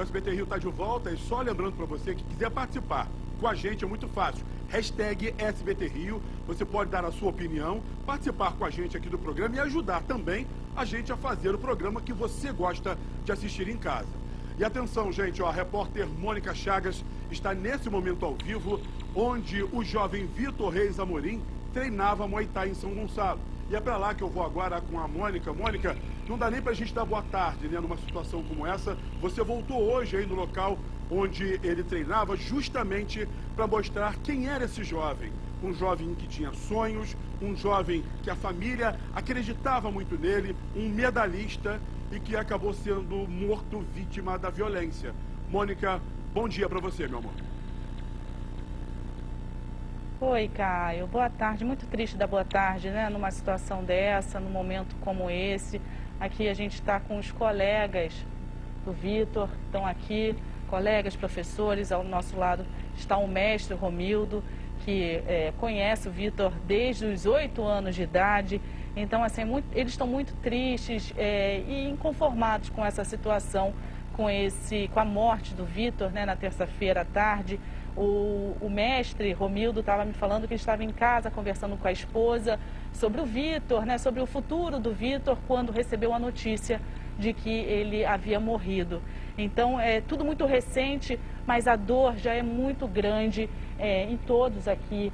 SBT Rio está de volta e só lembrando para você que quiser participar com a gente é muito fácil. Hashtag SBT Rio, você pode dar a sua opinião, participar com a gente aqui do programa e ajudar também a gente a fazer o programa que você gosta de assistir em casa. E atenção, gente, ó, a repórter Mônica Chagas está nesse momento ao vivo, onde o jovem Vitor Reis Amorim treinava Muay Thai em São Gonçalo. E é para lá que eu vou agora com a Mônica. Mônica, não dá nem para a gente dar boa tarde, né, numa situação como essa. Você voltou hoje aí no local onde ele treinava, justamente para mostrar quem era esse jovem. Um jovem que tinha sonhos, um jovem que a família acreditava muito nele, um medalhista e que acabou sendo morto vítima da violência. Mônica, bom dia para você, meu amor. Oi, Caio. Boa tarde. Muito triste da boa tarde, né? Numa situação dessa, num momento como esse. Aqui a gente está com os colegas do Vitor, estão aqui, colegas, professores. Ao nosso lado está o mestre Romildo, que conhece o Vitor desde os 8 anos de idade. Então, assim, eles estão muito tristes e inconformados com essa situação, com a morte do Vitor, né, na terça-feira à tarde. O mestre Romildo estava me falando que ele estava em casa conversando com a esposa sobre o Vitor, né, sobre o futuro do Vitor, quando recebeu a notícia de que ele havia morrido. Então, é tudo muito recente, mas a dor já é muito grande em todos aqui.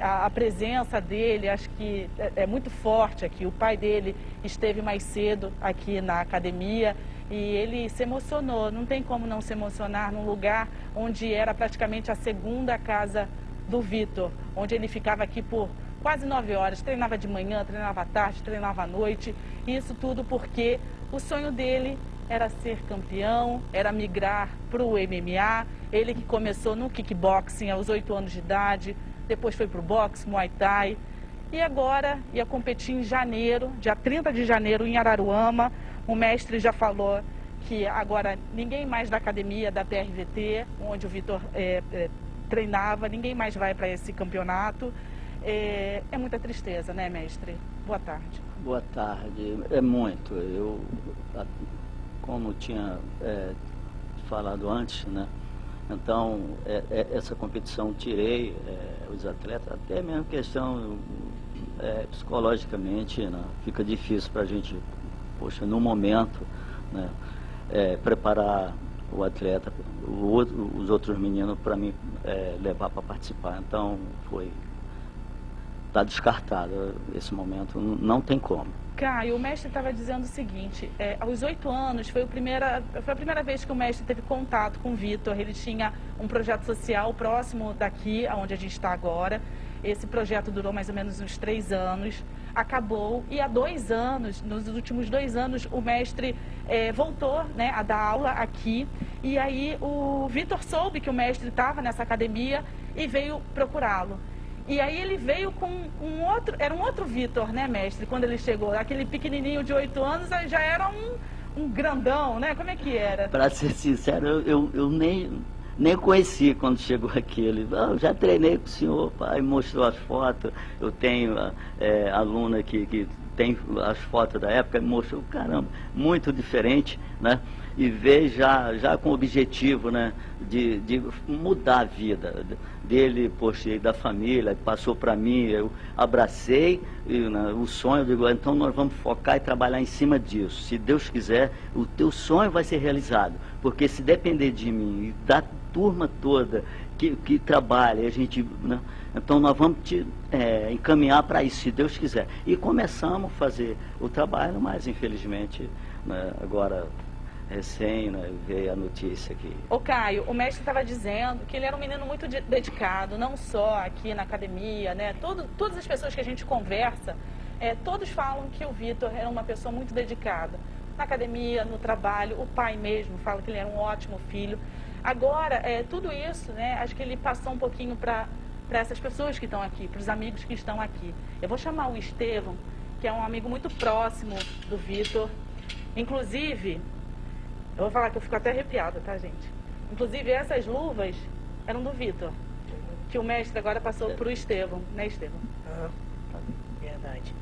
A presença dele, acho que é muito forte aqui. O pai dele esteve mais cedo aqui na academia e ele se emocionou. Não tem como não se emocionar num lugar onde era praticamente a segunda casa do Vitor, onde ele ficava aqui por quase 9 horas, treinava de manhã, treinava à tarde, treinava à noite. Isso tudo porque o sonho dele era ser campeão, era migrar para o MMA. Ele que começou no kickboxing aos 8 anos de idade, depois foi para o boxe, Muay Thai. E agora ia competir em janeiro, dia 30 de janeiro, em Araruama. O mestre já falou que agora ninguém mais da academia da PRVT, onde o Vitor treinava, ninguém mais vai para esse campeonato. É muita tristeza, né, mestre? Boa tarde. Boa tarde. É muito. Eu, como tinha falado antes, né? Então, essa competição tirei os atletas, até mesmo questão psicologicamente, né? Fica difícil para a gente, poxa, no momento, né? Preparar o atleta, os outros meninos para mim levar para participar. Então, está descartado esse momento, não tem como. Caio, o mestre estava dizendo o seguinte, aos 8 anos foi a primeira vez que o mestre teve contato com o Vitor. Ele tinha um projeto social próximo daqui, onde a gente está agora. Esse projeto durou mais ou menos uns 3 anos, acabou, e há 2 anos, nos últimos 2 anos, o mestre voltou, né, a dar aula aqui. E aí o Vitor soube que o mestre estava nessa academia e veio procurá-lo. E aí ele veio com era um outro Vitor, né, mestre, quando ele chegou. Aquele pequenininho de 8 anos já era um grandão, né? Como é que era? Para ser sincero, eu nem conheci quando chegou aqui. Ele, eu já treinei com o senhor, pai, mostrou as fotos. Eu tenho aluna que tem as fotos da época, mostrou, caramba, muito diferente, né? E veio já com o objetivo, né, de mudar a vida dele, poxa, e da família, passou para mim, eu abracei né, o sonho, eu digo, então nós vamos focar e trabalhar em cima disso. Se Deus quiser, o teu sonho vai ser realizado, porque se depender de mim e da turma toda que trabalha, a gente, né, então nós vamos te encaminhar para isso, se Deus quiser. E começamos a fazer o trabalho, mas infelizmente, né, agora recém, né, veio a notícia aqui. Ô Caio, o mestre estava dizendo que ele era um menino muito dedicado, não só aqui na academia, né? Todas as pessoas que a gente conversa, todos falam que o Vitor era uma pessoa muito dedicada. Na academia, no trabalho, o pai mesmo fala que ele era um ótimo filho. Agora, tudo isso, né, acho que ele passou um pouquinho para essas pessoas que estão aqui, para os amigos que estão aqui. Eu vou chamar o Estevão, que é um amigo muito próximo do Vitor. Inclusive, eu vou falar que eu fico até arrepiada, tá, gente? Inclusive, essas luvas eram do Vitor, que o mestre agora passou para o Estevão, né, Estevão? Verdade.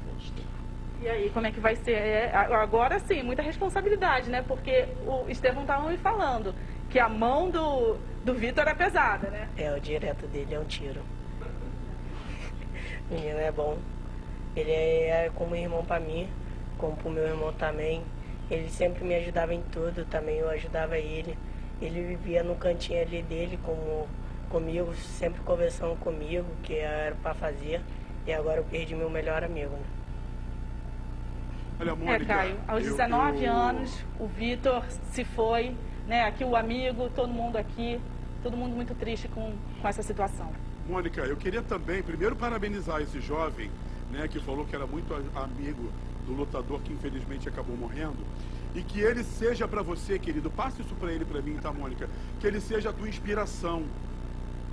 E aí, como é que vai ser? Agora sim, muita responsabilidade, né? Porque o Estevão estava me falando que a mão do Vitor é pesada, né? O direto dele é um tiro. O menino é bom. Ele é como irmão pra mim, como pro meu irmão também. Ele sempre me ajudava em tudo, também eu ajudava ele. Ele vivia no cantinho ali dele comigo, sempre conversando comigo, que era pra fazer. E agora eu perdi meu melhor amigo, né? Olha, Mônica, Caio, aos 19 anos, o Vitor se foi, né? Aqui o amigo, todo mundo aqui, todo mundo muito triste com essa situação. Mônica, eu queria também, primeiro, parabenizar esse jovem, né, que falou que era muito amigo do lutador que infelizmente acabou morrendo, e que ele seja para você, querido, passe isso para ele, para mim, tá, Mônica? Que ele seja a tua inspiração,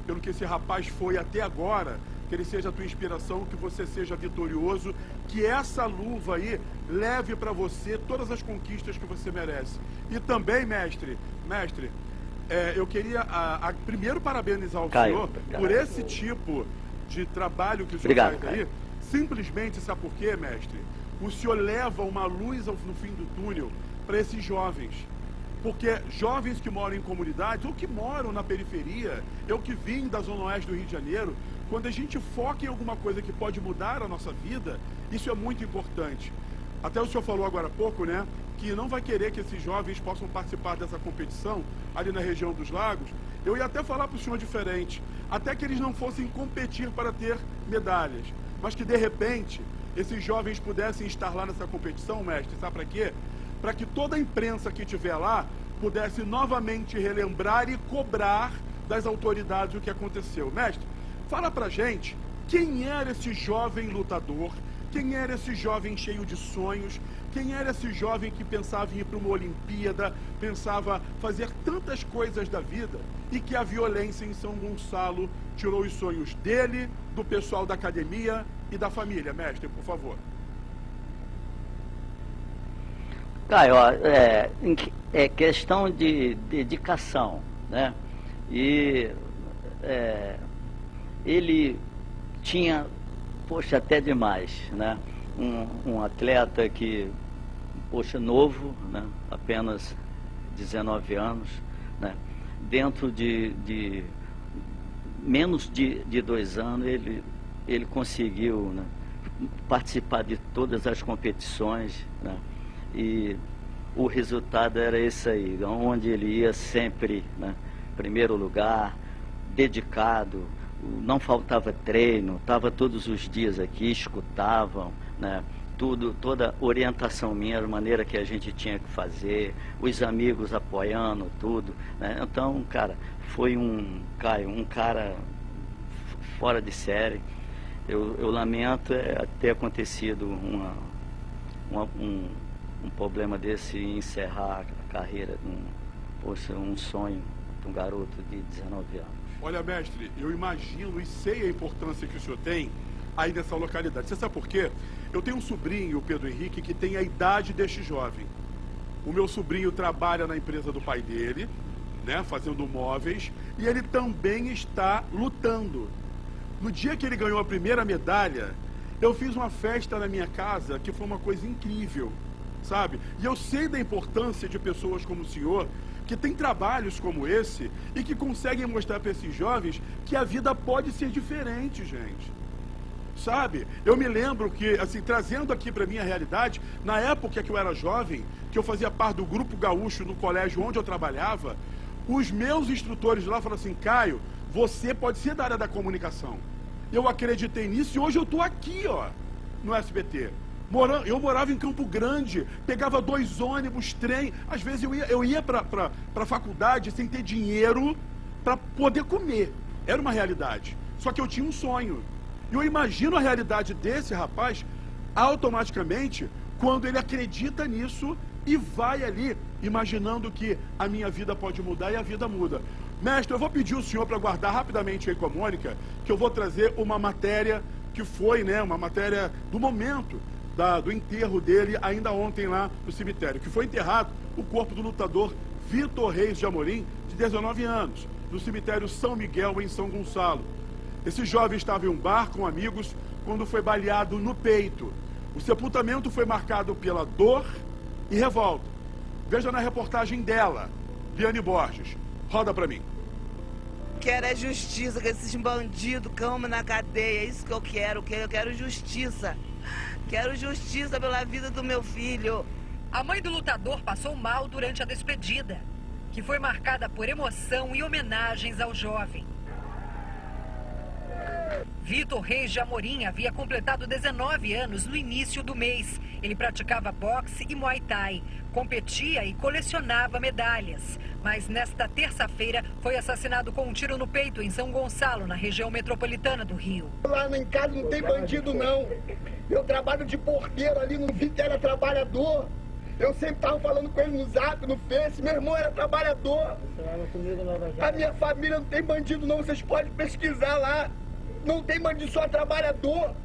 pelo que esse rapaz foi até agora, que ele seja a tua inspiração, que você seja vitorioso, que essa luva aí leve para você todas as conquistas que você merece. E também, mestre, eu queria primeiro parabenizar o Caio, senhor por esse tipo de trabalho que o senhor Obrigado, faz aí. Simplesmente, sabe por quê, mestre? O senhor leva uma luz no fim do túnel para esses jovens. Porque jovens que moram em comunidades ou que moram na periferia, eu que vim da Zona Oeste do Rio de Janeiro, quando a gente foca em alguma coisa que pode mudar a nossa vida, isso é muito importante. Até o senhor falou agora há pouco, né, que não vai querer que esses jovens possam participar dessa competição ali na região dos lagos. Eu ia até falar para o senhor diferente, até que eles não fossem competir para ter medalhas, mas que de repente esses jovens pudessem estar lá nessa competição, mestre, sabe para quê? Para que toda a imprensa que estiver lá pudesse novamente relembrar e cobrar das autoridades o que aconteceu. Mestre, fala pra gente quem era esse jovem lutador, quem era esse jovem cheio de sonhos, quem era esse jovem que pensava em ir para uma Olimpíada, pensava fazer tantas coisas da vida e que a violência em São Gonçalo tirou os sonhos dele, do pessoal da academia e da família. Mestre, por favor. Caio, é questão de dedicação, né? E ele tinha, poxa, até demais, né? Um atleta que, poxa, novo, né? Apenas 19 anos, né? Dentro de menos de 2 anos, ele conseguiu, né, participar de todas as competições, né? E o resultado era esse aí, onde ele ia sempre, né, primeiro lugar, dedicado, não faltava treino, estava todos os dias aqui, escutavam, né, toda orientação minha, a maneira que a gente tinha que fazer, os amigos apoiando, tudo, né? Então, cara, foi um cara fora de série. Eu lamento ter acontecido um problema desse e encerrar a carreira de um sonho de um garoto de 19 anos. Olha, mestre, eu imagino e sei a importância que o senhor tem aí nessa localidade. Você sabe por quê? Eu tenho um sobrinho, o Pedro Henrique, que tem a idade deste jovem. O meu sobrinho trabalha na empresa do pai dele, né, fazendo móveis, e ele também está lutando. No dia que ele ganhou a primeira medalha, eu fiz uma festa na minha casa que foi uma coisa incrível, sabe? E eu sei da importância de pessoas como o senhor, que tem trabalhos como esse e que conseguem mostrar para esses jovens que a vida pode ser diferente, gente. Sabe? Eu me lembro que, assim, trazendo aqui para minha realidade, na época que eu era jovem, que eu fazia parte do Grupo Gaúcho no colégio onde eu trabalhava, os meus instrutores lá falaram assim: Caio, você pode ser da área da comunicação. Eu acreditei nisso e hoje eu estou aqui, ó, no SBT. Eu morava em Campo Grande, pegava 2 ônibus, trem. Às vezes eu ia para a faculdade sem ter dinheiro para poder comer. Era uma realidade. Só que eu tinha um sonho. E eu imagino a realidade desse rapaz automaticamente quando ele acredita nisso e vai ali imaginando que a minha vida pode mudar, e a vida muda. Mestre, eu vou pedir o senhor para guardar rapidamente aí com a Mônica, que eu vou trazer uma matéria que foi, né, uma matéria do momento do enterro dele, ainda ontem lá no cemitério, que foi enterrado o corpo do lutador Vitor Reis de Amorim, de 19 anos, no cemitério São Miguel, em São Gonçalo. Esse jovem estava em um bar com amigos quando foi baleado no peito. O sepultamento foi marcado pela dor e revolta. Veja na reportagem dela, Liane Borges. Roda pra mim. Quero é justiça, que esses bandidos cão na cadeia. É isso que eu quero. Eu quero justiça. Quero justiça pela vida do meu filho. A mãe do lutador passou mal durante a despedida, que foi marcada por emoção e homenagens ao jovem. Vitor Reis de Amorim havia completado 19 anos no início do mês. Ele praticava boxe e muay thai, competia e colecionava medalhas. Mas nesta terça-feira foi assassinado com um tiro no peito em São Gonçalo, na região metropolitana do Rio. Lá em casa não tem bandido, não. Eu trabalho de porteiro ali, não vi que era trabalhador. Eu sempre estava falando com ele no Zap, no Face, meu irmão era trabalhador. A minha família não tem bandido, não, vocês podem pesquisar lá. Não tem bandido, só trabalhador.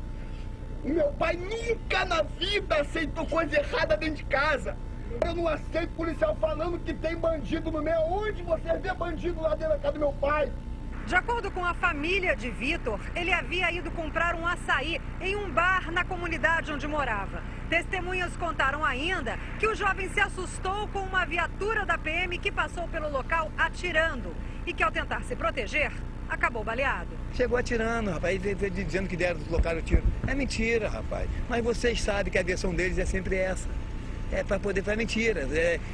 O meu pai nunca na vida aceitou coisa errada dentro de casa. Eu não aceito policial falando que tem bandido no meio. Onde você vê bandido lá dentro da casa do meu pai? De acordo com a família de Vitor, ele havia ido comprar um açaí em um bar na comunidade onde morava. Testemunhas contaram ainda que o jovem se assustou com uma viatura da PM que passou pelo local atirando e que, ao tentar se proteger, acabou baleado. Chegou atirando, rapaz, dizendo que deram local o tiro. É mentira, rapaz. Mas vocês sabem que a versão deles é sempre essa. É para poder fazer mentira.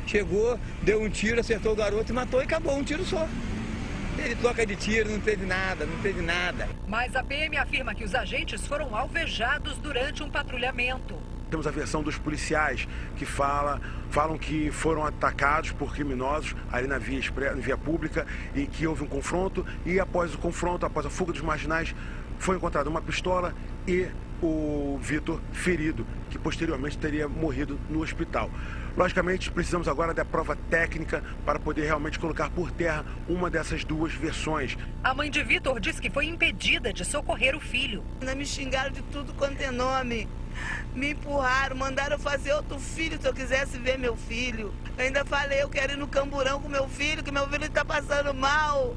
Chegou, deu um tiro, acertou o garoto e matou e acabou, um tiro só. Ele troca de tiro, não teve nada, não teve nada. Mas a PM afirma que os agentes foram alvejados durante um patrulhamento. Temos a versão dos policiais que falam que foram atacados por criminosos ali na via pública e que houve um confronto e após o confronto, após a fuga dos marginais, foi encontrada uma pistola e o Vitor ferido, que posteriormente teria morrido no hospital. Logicamente, precisamos agora da prova técnica para poder realmente colocar por terra uma dessas duas versões. A mãe de Vitor diz que foi impedida de socorrer o filho. Ainda me xingaram de tudo quanto é nome. Me empurraram, mandaram fazer outro filho se eu quisesse ver meu filho. Eu ainda falei, eu quero ir no Camburão com meu filho, que meu filho está passando mal.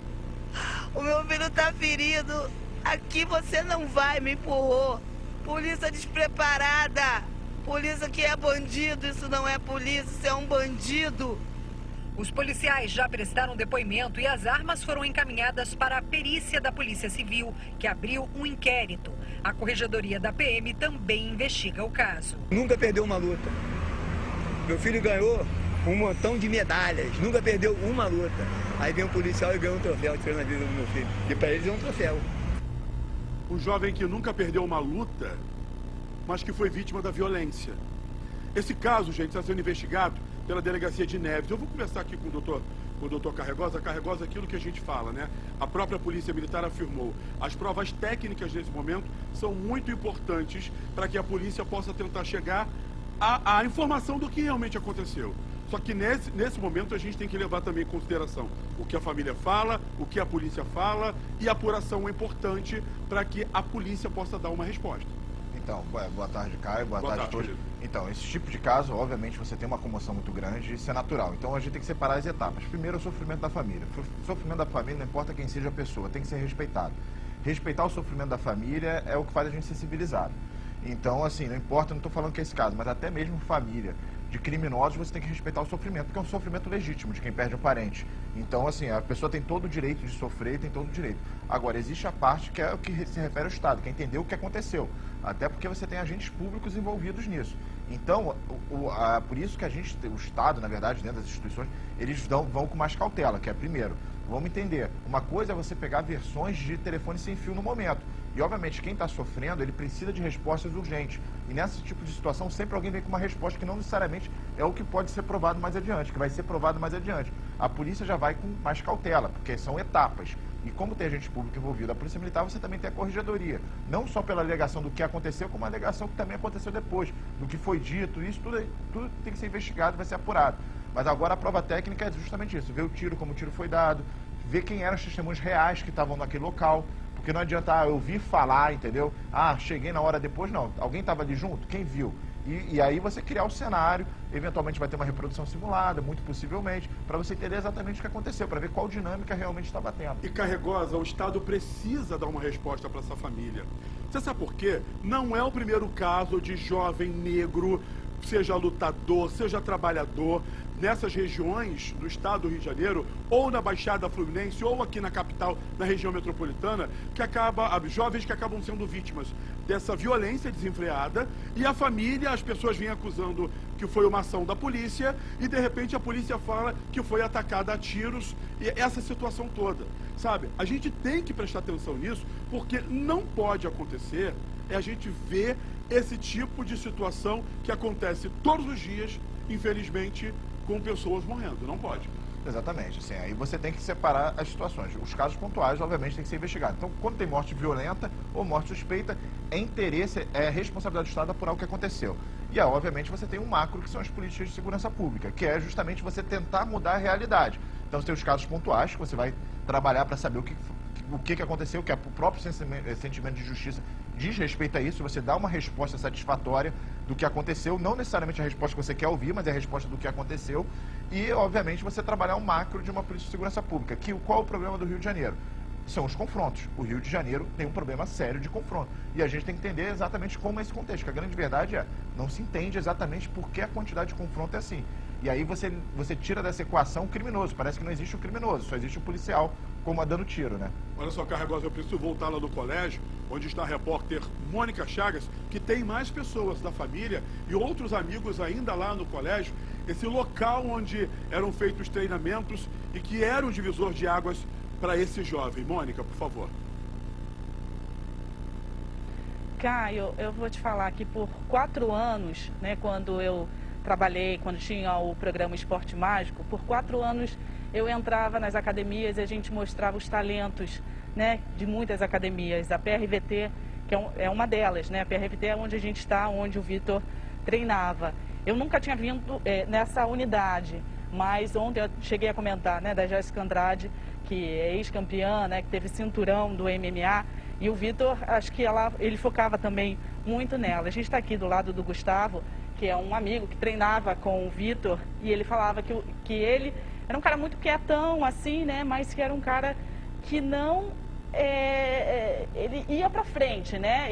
O meu filho está ferido. Aqui você não vai, me empurrou. Polícia despreparada. Polícia que é bandido, isso não é polícia, isso é um bandido. Os policiais já prestaram depoimento e as armas foram encaminhadas para a perícia da Polícia Civil, que abriu um inquérito. A Corregedoria da PM também investiga o caso. Nunca perdeu uma luta. Meu filho ganhou um montão de medalhas, nunca perdeu uma luta. Aí vem um policial e ganha um troféu, tirando a vida do meu filho. E para eles é um troféu. Um jovem que nunca perdeu uma luta, mas que foi vítima da violência. Esse caso, gente, está sendo investigado pela Delegacia de Neves. Eu vou conversar aqui com o doutor Carregosa. Carregosa, aquilo que a gente fala, né? A própria Polícia Militar afirmou. As provas técnicas nesse momento são muito importantes para que a polícia possa tentar chegar à informação do que realmente aconteceu. Só que nesse momento a gente tem que levar também em consideração o que a família fala, o que a polícia fala, e a apuração é importante para que a polícia possa dar uma resposta. Então, boa tarde, Caio, boa tarde a todos. Então, esse tipo de caso, obviamente, você tem uma comoção muito grande e isso é natural. Então, a gente tem que separar as etapas. Primeiro, o sofrimento da família. O sofrimento da família, não importa quem seja a pessoa, tem que ser respeitado. Respeitar o sofrimento da família é o que faz a gente ser civilizado. Então, assim, não importa, não estou falando que é esse caso, mas até mesmo família de criminosos, você tem que respeitar o sofrimento, porque é um sofrimento legítimo de quem perde um parente. Então, assim, a pessoa tem todo o direito de sofrer, tem todo o direito. Agora, existe a parte que é o que se refere ao Estado, que é entender o que aconteceu. Até porque você tem agentes públicos envolvidos nisso. Então, por isso que o Estado, na verdade, dentro das instituições, eles vão com mais cautela, que é, primeiro, vamos entender, uma coisa é você pegar versões de telefone sem fio no momento. E, obviamente, quem está sofrendo, ele precisa de respostas urgentes. E nesse tipo de situação, sempre alguém vem com uma resposta que não necessariamente é o que pode ser provado mais adiante, que vai ser provado mais adiante. A polícia já vai com mais cautela, porque são etapas. E como tem agente público envolvido, a Polícia Militar, você também tem a Corregedoria. Não só pela alegação do que aconteceu, como a alegação que também aconteceu depois, do que foi dito, isso tudo tem que ser investigado, vai ser apurado. Mas agora a prova técnica é justamente isso, ver o tiro, como o tiro foi dado, ver quem eram os testemunhos reais que estavam naquele local. Porque não adianta, eu vi falar, entendeu? Cheguei na hora depois, não. Alguém estava ali junto? Quem viu? E aí você criar o cenário, eventualmente vai ter uma reprodução simulada, muito possivelmente, para você entender exatamente o que aconteceu, para ver qual dinâmica realmente está batendo. E Carregosa, o Estado precisa dar uma resposta para essa família. Você sabe por quê? Não é o primeiro caso de jovem negro seja lutador, seja trabalhador, nessas regiões do estado do Rio de Janeiro, ou na Baixada Fluminense, ou aqui na capital, na região metropolitana, jovens que acabam sendo vítimas dessa violência desenfreada, e a família, as pessoas vêm acusando que foi uma ação da polícia, e de repente a polícia fala que foi atacada a tiros, e essa situação toda, sabe? A gente tem que prestar atenção nisso, porque não pode acontecer a gente ver esse tipo de situação que acontece todos os dias, infelizmente, com pessoas morrendo. Não pode. Exatamente. Assim, aí você tem que separar as situações. Os casos pontuais, obviamente, tem que ser investigados. Então, quando tem morte violenta ou morte suspeita, é interesse, é responsabilidade do Estado apurar o que aconteceu. E, obviamente, você tem um macro, que são as políticas de segurança pública, que é justamente você tentar mudar a realidade. Então, você tem os casos pontuais, que você vai trabalhar para saber o que aconteceu, que é o próprio sentimento de justiça diz respeito a isso, você dá uma resposta satisfatória do que aconteceu, não necessariamente a resposta que você quer ouvir, mas é a resposta do que aconteceu, e, obviamente, você trabalhar um macro de uma política de segurança pública. Qual é o problema do Rio de Janeiro? São os confrontos. O Rio de Janeiro tem um problema sério de confronto. E a gente tem que entender exatamente como é esse contexto, que a grande verdade é, não se entende exatamente por que a quantidade de confronto é assim. E aí você tira dessa equação o criminoso. Parece que não existe o criminoso, só existe o policial comandando tiro, né? Olha só, Carregosa, eu preciso voltar lá do colégio, onde está a repórter Mônica Chagas, que tem mais pessoas da família e outros amigos ainda lá no colégio, esse local onde eram feitos treinamentos e que era um divisor de águas para esse jovem. Mônica, por favor. Caio, eu vou te falar que por 4 anos, né, quando eu trabalhei, quando tinha o programa Esporte Mágico, por 4 anos eu entrava nas academias e a gente mostrava os talentos, né, de muitas academias. A PRVT, que é uma delas, né? A PRVT é onde a gente está, onde o Vitor treinava. Eu nunca tinha vindo nessa unidade, mas ontem eu cheguei a comentar, né, da Jéssica Andrade, que é ex-campeã, né, que teve cinturão do MMA, e o Vitor, acho que ele focava também muito nela. A gente está aqui do lado do Gustavo, que é um amigo que treinava com o Vitor, e ele falava que ele era um cara muito quietão, assim, né, mas que era um cara que não... ele ia pra frente, né,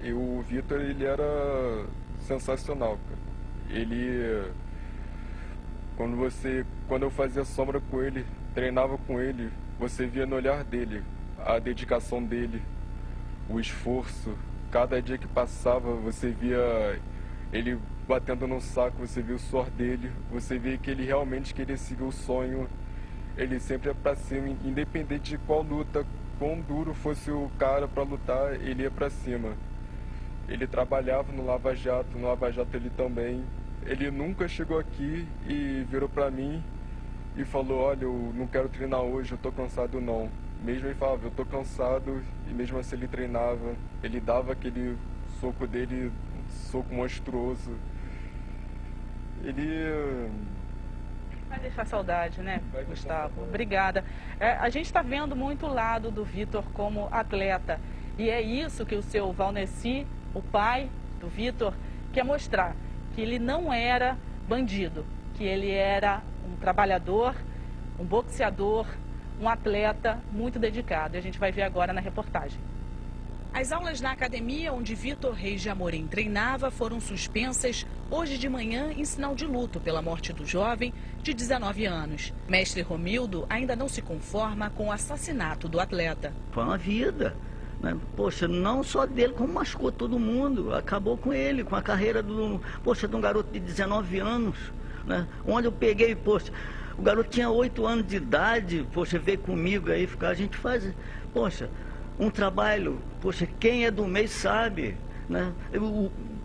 E o Vitor, ele era sensacional, cara. Ele... Quando eu fazia sombra com ele, treinava com ele, você via no olhar dele a dedicação dele, o esforço. Cada dia que passava, você via ele batendo no saco, você via o suor dele, você via que ele realmente queria seguir o sonho. Ele sempre ia pra cima, independente de qual luta, quão duro fosse o cara pra lutar, ele ia pra cima. Ele trabalhava no Lava Jato ele também. Ele nunca chegou aqui e virou pra mim e falou, olha, eu não quero treinar hoje, eu tô cansado não. Mesmo ele falava, eu tô cansado, e mesmo assim ele treinava, ele dava aquele soco dele, soco monstruoso. Ele... Vai deixar saudade, né, Gustavo? Obrigada. A gente está vendo muito o lado do Vitor como atleta, e é isso que o seu Valneci, o pai do Vitor, quer mostrar, que ele não era bandido, que ele era um trabalhador, um boxeador, um atleta muito dedicado. E a gente vai ver agora na reportagem. As aulas na academia onde Vitor Reis de Amorim treinava foram suspensas hoje de manhã em sinal de luto pela morte do jovem de 19 anos. Mestre Romildo ainda não se conforma com o assassinato do atleta. Foi uma vida, né? Poxa, não só dele, como machucou todo mundo. Acabou com ele, com a carreira de um garoto de 19 anos, né? Onde eu peguei, poxa, o garoto tinha 8 anos de idade, poxa, veio comigo aí, a gente faz, poxa, um trabalho, poxa, quem é do meio sabe, né?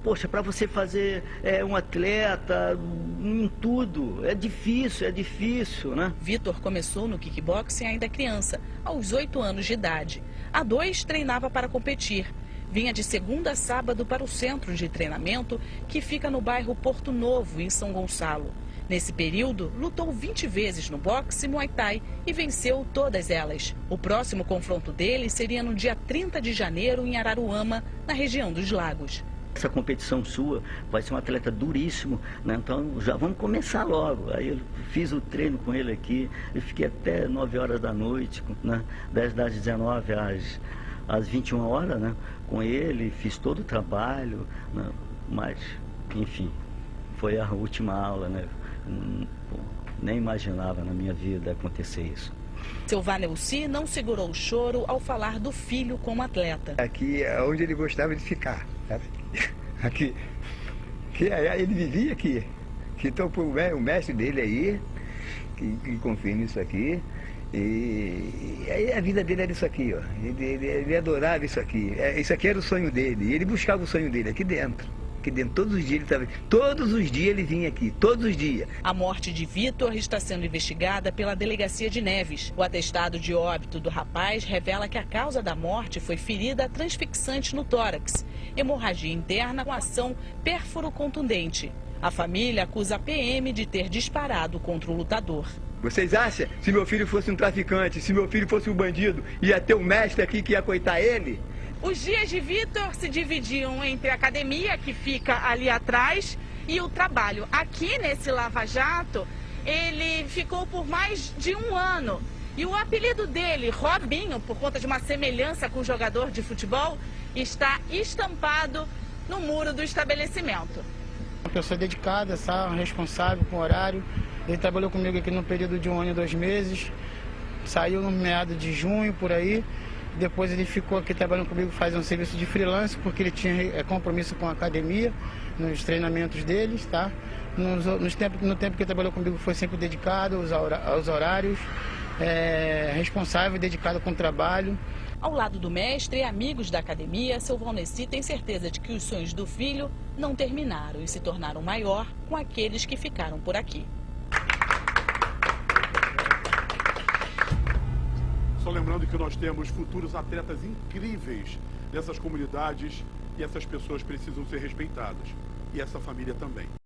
Poxa, para você fazer um atleta em tudo, é difícil, né? Vitor começou no kickboxing ainda criança, aos 8 anos de idade. Há 2 treinava para competir. Vinha de segunda a sábado para o centro de treinamento, que fica no bairro Porto Novo, em São Gonçalo. Nesse período, lutou 20 vezes no boxe e Muay Thai e venceu todas elas. O próximo confronto dele seria no dia 30 de janeiro, em Araruama, na região dos Lagos. Essa competição sua vai ser um atleta duríssimo, né? Então já vamos começar logo. Aí eu fiz o treino com ele aqui, eu fiquei até 9 horas da noite, né? Das 19 às 21 horas, né? Com ele, fiz todo o trabalho, né? mas, enfim, foi a última aula, né? Nem imaginava na minha vida acontecer isso. Seu Vanelci não segurou o choro ao falar do filho como atleta. Aqui é onde ele gostava de ficar, sabe? Aqui, ele vivia aqui. Então o mestre dele aí, que confia nisso aqui, e aí a vida dele era isso aqui, ó. Ele adorava isso aqui. Isso aqui era o sonho dele. E ele buscava o sonho dele aqui dentro. Aqui dentro, todos os dias ele estava. Todos os dias ele vinha aqui, todos os dias. A morte de Vitor está sendo investigada pela Delegacia de Neves. O atestado de óbito do rapaz revela que a causa da morte foi ferida transfixante no tórax, hemorragia interna com ação pérfuro contundente. A família acusa a PM de ter disparado contra o lutador. Vocês acham, se meu filho fosse um traficante, se meu filho fosse um bandido, ia ter um mestre aqui que ia coitar ele? Os dias de Vitor se dividiam entre a academia, que fica ali atrás, e o trabalho. Aqui nesse Lava Jato, ele ficou por mais de 1 ano. E o apelido dele, Robinho, por conta de uma semelhança com o jogador de futebol, está estampado no muro do estabelecimento. Uma pessoa dedicada, sabe, responsável com horário. Ele trabalhou comigo aqui no período de 1 ano e 2 meses. Saiu no meado de junho, por aí. Depois ele ficou aqui trabalhando comigo, faz um serviço de freelance, porque ele tinha compromisso com a academia, nos treinamentos deles, tá? No tempo que ele trabalhou comigo foi sempre dedicado aos horários, responsável, dedicado com o trabalho. Ao lado do mestre e amigos da academia, seu Vanelci tem certeza de que os sonhos do filho não terminaram e se tornaram maior com aqueles que ficaram por aqui. Só lembrando que nós temos futuros atletas incríveis dessas comunidades e essas pessoas precisam ser respeitadas. E essa família também.